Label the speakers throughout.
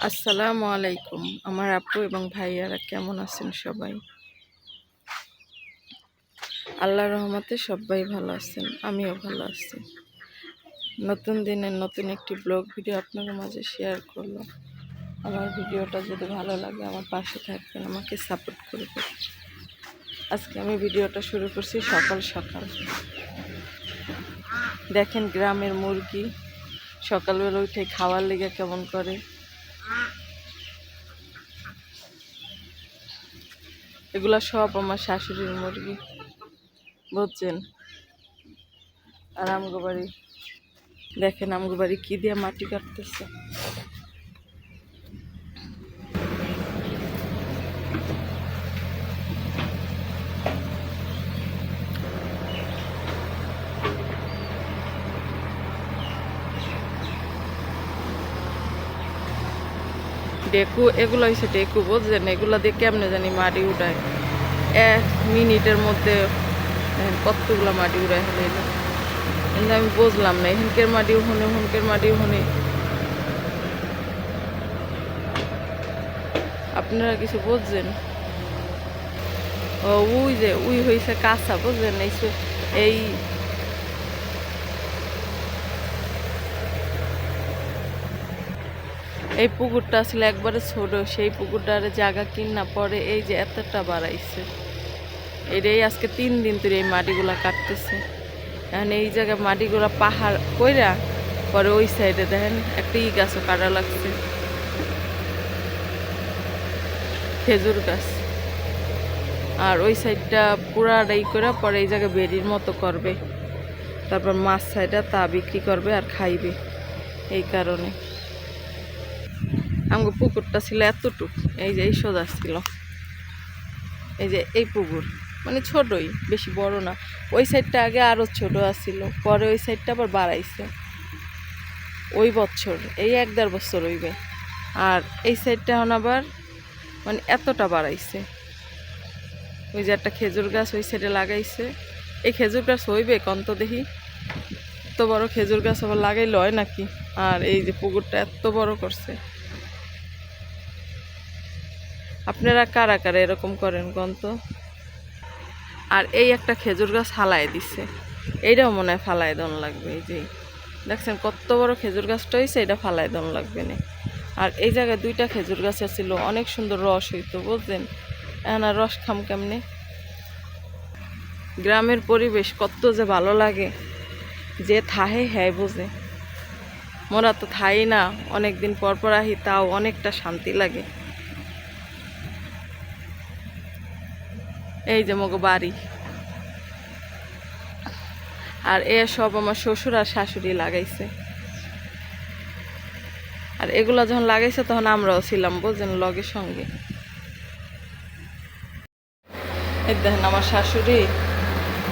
Speaker 1: আসসালামু আলাইকুম। আমার আপু এবং ভাইয়ারা কেমন আছেন সবাই? আল্লাহর রহমতে সবাই ভালো আছেন, আমিও ভালো আছি। নতুন দিনের নতুন একটি ব্লগ ভিডিও আপনাদের মাঝে শেয়ার করলাম। আমার ভিডিওটা যদি ভালো লাগে আমার পাশে থাকবেন, আমাকে সাপোর্ট করবেন। আজকে আমি ভিডিওটা শুরু করছি সকাল সকাল। দেখেন গ্রামের মুরগি সকালবেলা উঠে খাওয়ার লেগে কেমন করে। এগুলা সব আমার শাশুড়ির মুরগি, বুঝছেন? আর আমগো বাড়ি দেখেন, আমগো বাড়ি কি দিয়ে মাটি কাটতেছে। ডেকু, এগুলো হয়েছে ডেকু, বুঝলেন? এগুলো দিয়ে কেমনে জানি মাটি উঠায় 1 মিনিটের মধ্যে। কতগুলো মাটি উড়ায় হলে কিন্তু আমি বুঝলাম না, এখানকার মাটিও হনে হুনকের মাটিও হনে। আপনারা কিছু বুঝছেন? ও উই যে উই হয়েছে কাঁচা, বুঝলেন? এই এই পুকুরটা আসলে একবারে ছোট, সেই পুকুরটার জায়গা কিনা পরে এই যে এতটা বাড়াইছে। এটাই আজকে 3 দিন ধরে এই মাটিগুলা কাটতেছে। এখন এই জায়গায় মাটিগুলা পাহাড় কইরা পরে ওই সাইডে দেখেন একটা গাছও কাটা লাগছে, খেজুর গাছ। আর ওই সাইডটা পুরাটাই করে পরে এই জায়গায় বেরির মতো করবে, তারপর মাছ সাইডটা তা বিক্রি করবে আর খাইবে। এই কারণে আমাকে পুকুরটা ছিল এতটুক, এই যে এই সোজা ছিল, এই যে এই পুকুর মানে ছোটই, বেশি বড় না। ওই সাইডটা আগে আরও ছোট আসছিল, পরে ওই সাইডটা আবার বাড়াইছে ওই বছর, এই 1-1.5 বছর হইবে। আর এই সাইডটা এখন আবার মানে এতটা বাড়াইছে। ওই যে একটা খেজুর গাছ ওই সাইডে লাগাইছে। এই খেজুর গাছ হইবে কন্ত দেখি, এত বড় খেজুর গাছ আবার লাগাইলে হয় নাকি? আর এই যে পুকুরটা এত বড় করছে। আপনারা কারা কারা এরকম করেন কন্ত? আর এই একটা খেজুর গাছ হালায় দিছে, এইটাও মনে হয় ফালায় দন লাগবে। এই যে দেখছেন কত বড় খেজুর গাছটা হয়েছে, এটা ফালায় দন লাগবে না। আর এই জায়গায় 2টা খেজুর গাছ ছিল, অনেক সুন্দর রস হইতো, বুঝলেন? এখন আর রস খাম কেমনে? গ্রামের পরিবেশ কত যে ভালো লাগে, যে থাহে হ্যাঁ বোঝে। মোরা তো থাই না, অনেকদিন পর পর আহি, তাও অনেকটা শান্তি লাগে। এই যে মগো বাড়ি, আর এ সব আমার শ্বশুর আর শাশুড়ি লাগাইছে। আর এগুলা যখন লাগাইছে তখন আমরাও ছিলাম, বুঝলেন, লগের সঙ্গে। এই দেখেন আমার শাশুড়ি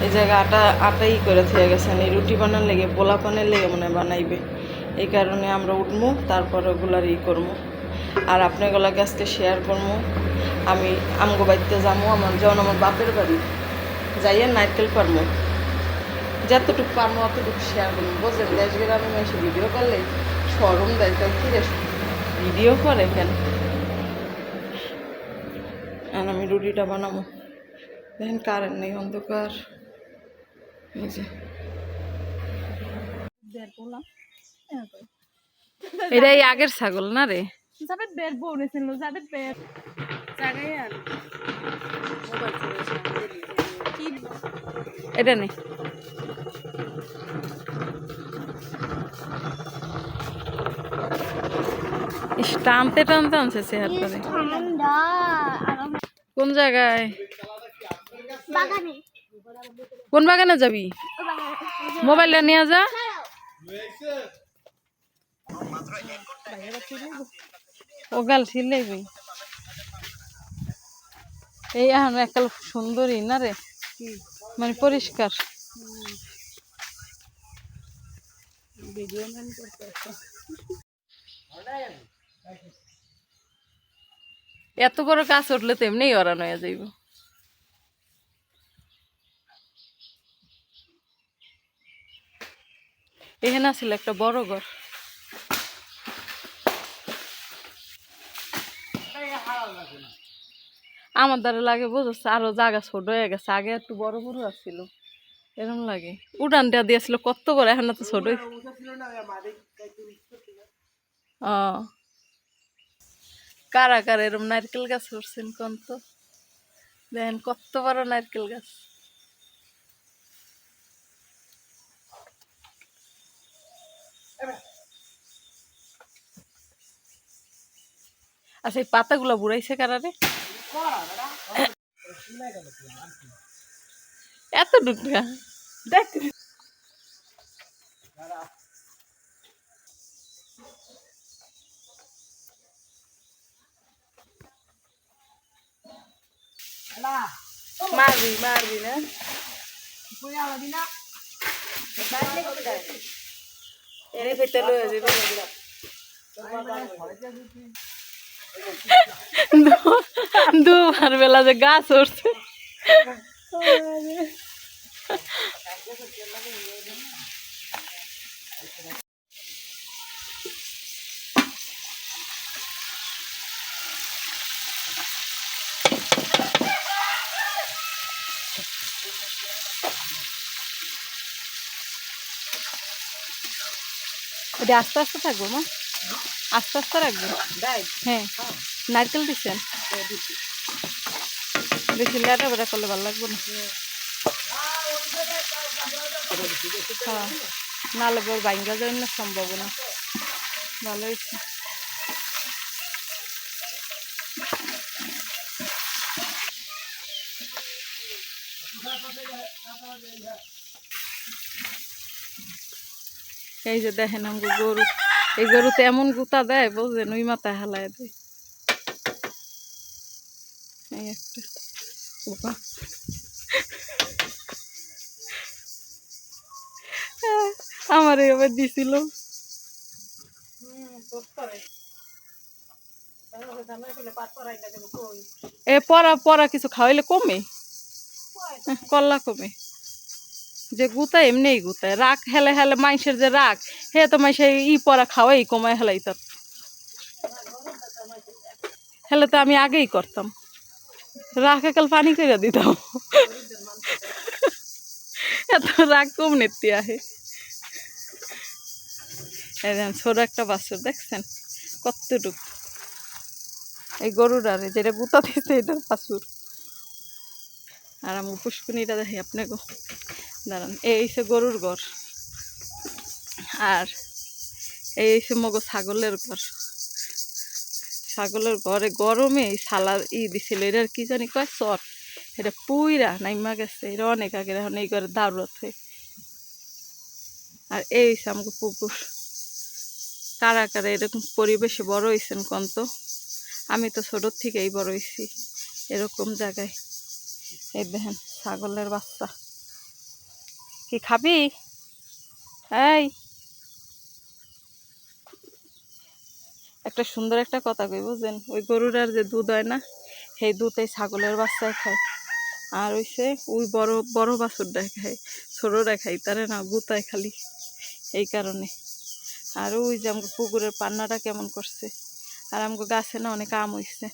Speaker 1: এই জায়গায় আটাই করে থেকে গেছেন, এই রুটি বানার লেগে, পোলা পানের লেগে মনে বানাইবে। এই কারণে আমরা উঠবো, তারপর ওগুলার করবো। আর আপনাগুলাকে আজকে শেয়ার করবো। আমি আমগো বাড়িতে যাবো, যখন আমার বাপের বাড়ি যাইয়া নারকেল পারবো, যতটুকু পারবো অতটুকু শেয়ার করবো, বুঝলেন? দেশ গ্রামে এসে ভিডিও করলে সরম দেয়, তাই কি রে ভিডিও করে কেন? আর আমি রুটিটা বানাবো। দেখেন কারেন্ট নেই, অন্ধকার। এই যে এটাই আগের ছাগল না রে? এটা নেই, টানতে টানতে আনছে চেহার করে। কোন জায়গায়? কোন বাগানে যাবি? মোবাইলটা নিয়ে যা। ও গাল ছিলেই এই এখন একাল সুন্দরী না রে, মানে পরিষ্কার। এত বড় কাজ উঠলে তো এমনি ওরান হয়ে যাইব। এখানে ছিল একটা বড় ঘর, আমার দ্বারা লাগে বুঝছে আরো জায়গা ছোট হয়ে গেছে, আগে একটু বড় বড় আসছিল এরকম লাগে। উড়ানটা দিয়েছিল কত করে, এখন তো ছোট। ও কারা কারা এরকম নারকেল গাছ করছেন কোন তো, দেখেন কত বড় নারকেল গাছ। আচ্ছা এই পাতাগুলো বুড়াইছে কারারে এত ডুকা দেখ। মারবি মারবি না এর ভিতরে লয়ে যাবে দুবার বেলা যে গাছ উঠছে। এটা আস্তে আস্তে থাকবো মা, আস্তে আস্তে রাখবো। হ্যাঁ নারকেল দিচ্ছেন, বেশি লেটা বেটা করলে ভালো লাগবে না। হ্যাঁ নাহলে ওর ভাঙ্গা যায় না সম্ভাবনা। ভালো হয়েছে। এই যে দেখেন আমাকে গরু, এই গরুতে এমন গুতা দেয় বুঝলেন, ওই মাথায় হালায় দেয়। এই একটা আমার এবার দিছিল। এ পরা পরা কিছু খাওয়াইলে কমে, কল্লা কমে। যে গুতায় এমনি গুতায়, রাগ হেলে হেলে মাইসের যে রাগ, হে তো মাইসে ই পরা খাওয়াই কমায় হেলাই তার হেলে তো আমি আগেই করতাম, রাগ কাল পানি করে দিতাম। এত রাগ কম নেতি আহে। ছোট একটা বাছুর দেখছেন কতটুক, এই গরুর আরে যেটা গুতা দিচ্ছে এটার বাছুর। আর আমার পুষ্কুনিটা দেখি আপনাকে দাঁড়ান, এই হচ্ছে গরুর ঘর, আর এই হচ্ছে মগো ছাগলের ঘর। ছাগলের ঘরে গরমে সালার দিছিল, এটার কি জানি কয় চট, এটা পুইরা নাইমা গেছে, এটা অনেক আগে, এখন এই ঘরে দাউরত হয়ে। আর এই হচ্ছে আমাকে পুকুর। কারা কারা এরকম পরিবেশে বড় হয়েছেন কোন তো, আমি তো ছোটোর থেকেই বড় হয়েছি এরকম জায়গায়। এই দেখেন ছাগলের বাচ্চা, কি খাবি? এই একটা সুন্দর একটা কথা কই বুঝলেন, ওই গরুর আর যে দুধ হয় না, সেই দুধ এই ছাগলের বাচ্চায় খায়। আর হইছে ওই বড় বড় বাছুরটাই খায়, ছোটরা খাই তারে না গুতায় খালি, এই কারণে। আর ওই যে আমাকে পুকুরের পান্নাটা কেমন করছে, আর আমাকে গাছে না অনেক আম হইছে,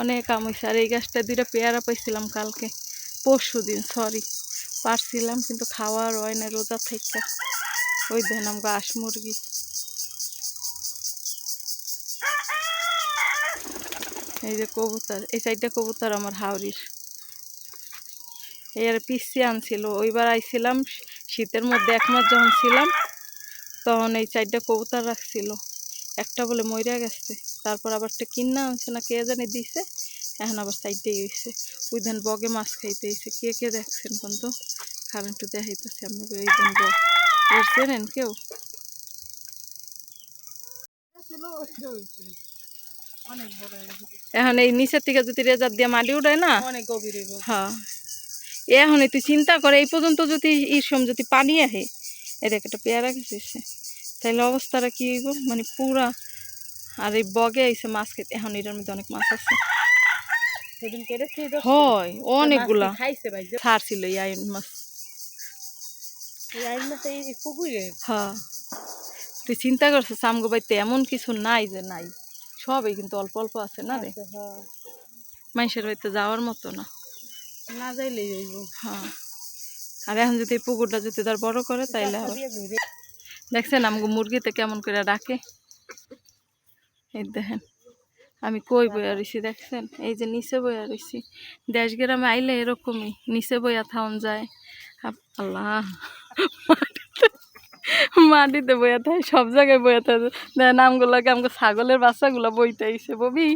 Speaker 1: অনেক আম হইছে। আর এই গাছটা দুইটা পেয়ারা পাইছিলাম কালকে, পরশু দিন সরি, পারছিলাম কিন্তু খাওয়ার হয় না রোজা থেকে। ওই দেন আমাকে হাঁস মুরগি, এই যে কবুতর, এই সাইডটা কবুতর আমার হাওড়ির। এই আর পিসি আনছিল, ওইবার আইছিলাম শীতের মধ্যে 1 মাস যখন ছিলাম, তখন এই চারটা কবুতর রাখছিল, একটা বলে মইরা গেছে, তারপর আবার একটা কিনা আনছে না কে জানি দিছে, এখন আবার সাইডটাই হয়েছে। ওই ধান বগে মাছ খাইতে হয়েছে, কে কে দেখছেন কোন তো, কারেন্টও দেখাইতেছে আমি ওই ধান বগ চেনেন কেউ? এখন এই নিচের থেকে যদি রেজার দিয়ে মাটি উঠায় না অনেক গভীর। হ্যাঁ এখন তুই চিন্তা করে, এই পর্যন্ত যদি ইরসম যদি পানি আহে, এর একটা পেয়ারা গেছে, তাইলে অবস্থাটা কি হইব, মানে পুরা। আর এই বগে আইসে মাছ খেতে, এখন এটার মধ্যে অনেক মাছ আছে, হয় অনেকগুলা ছাড়ছিল এই আইন মাছ। হ্যাঁ তুই চিন্তা করছিস আমগো বাড়িতে এমন কিছু নাই যে নাই, সবই কিন্তু অল্প অল্প আছে না রে, মানুষের বাড়িতে যাওয়ার মতো না,
Speaker 2: না যাইলেই হইব।
Speaker 1: হ্যাঁ। আর এখন যদি এই পুকুরটা যদি তার বড় করে তাইলে হবে। দেখছেন আমগো মুরগিতে কেমন করে ডাকে, এই দেখেন আমি কই বইয়া রইছি দেখছেন, এই যে নিচে বইয়া রইছি। দেশ গ্রামে আইলে এরকমই নিচে বইয়া থাউন যায়। আল্লাহ, মাটিতে বইয়া থাকে, সব জায়গায় বইয়া থাকে। দেখেন আমগুলোকে আমাকে ছাগলের বাচ্চাগুলো বইতে আইছে ববি।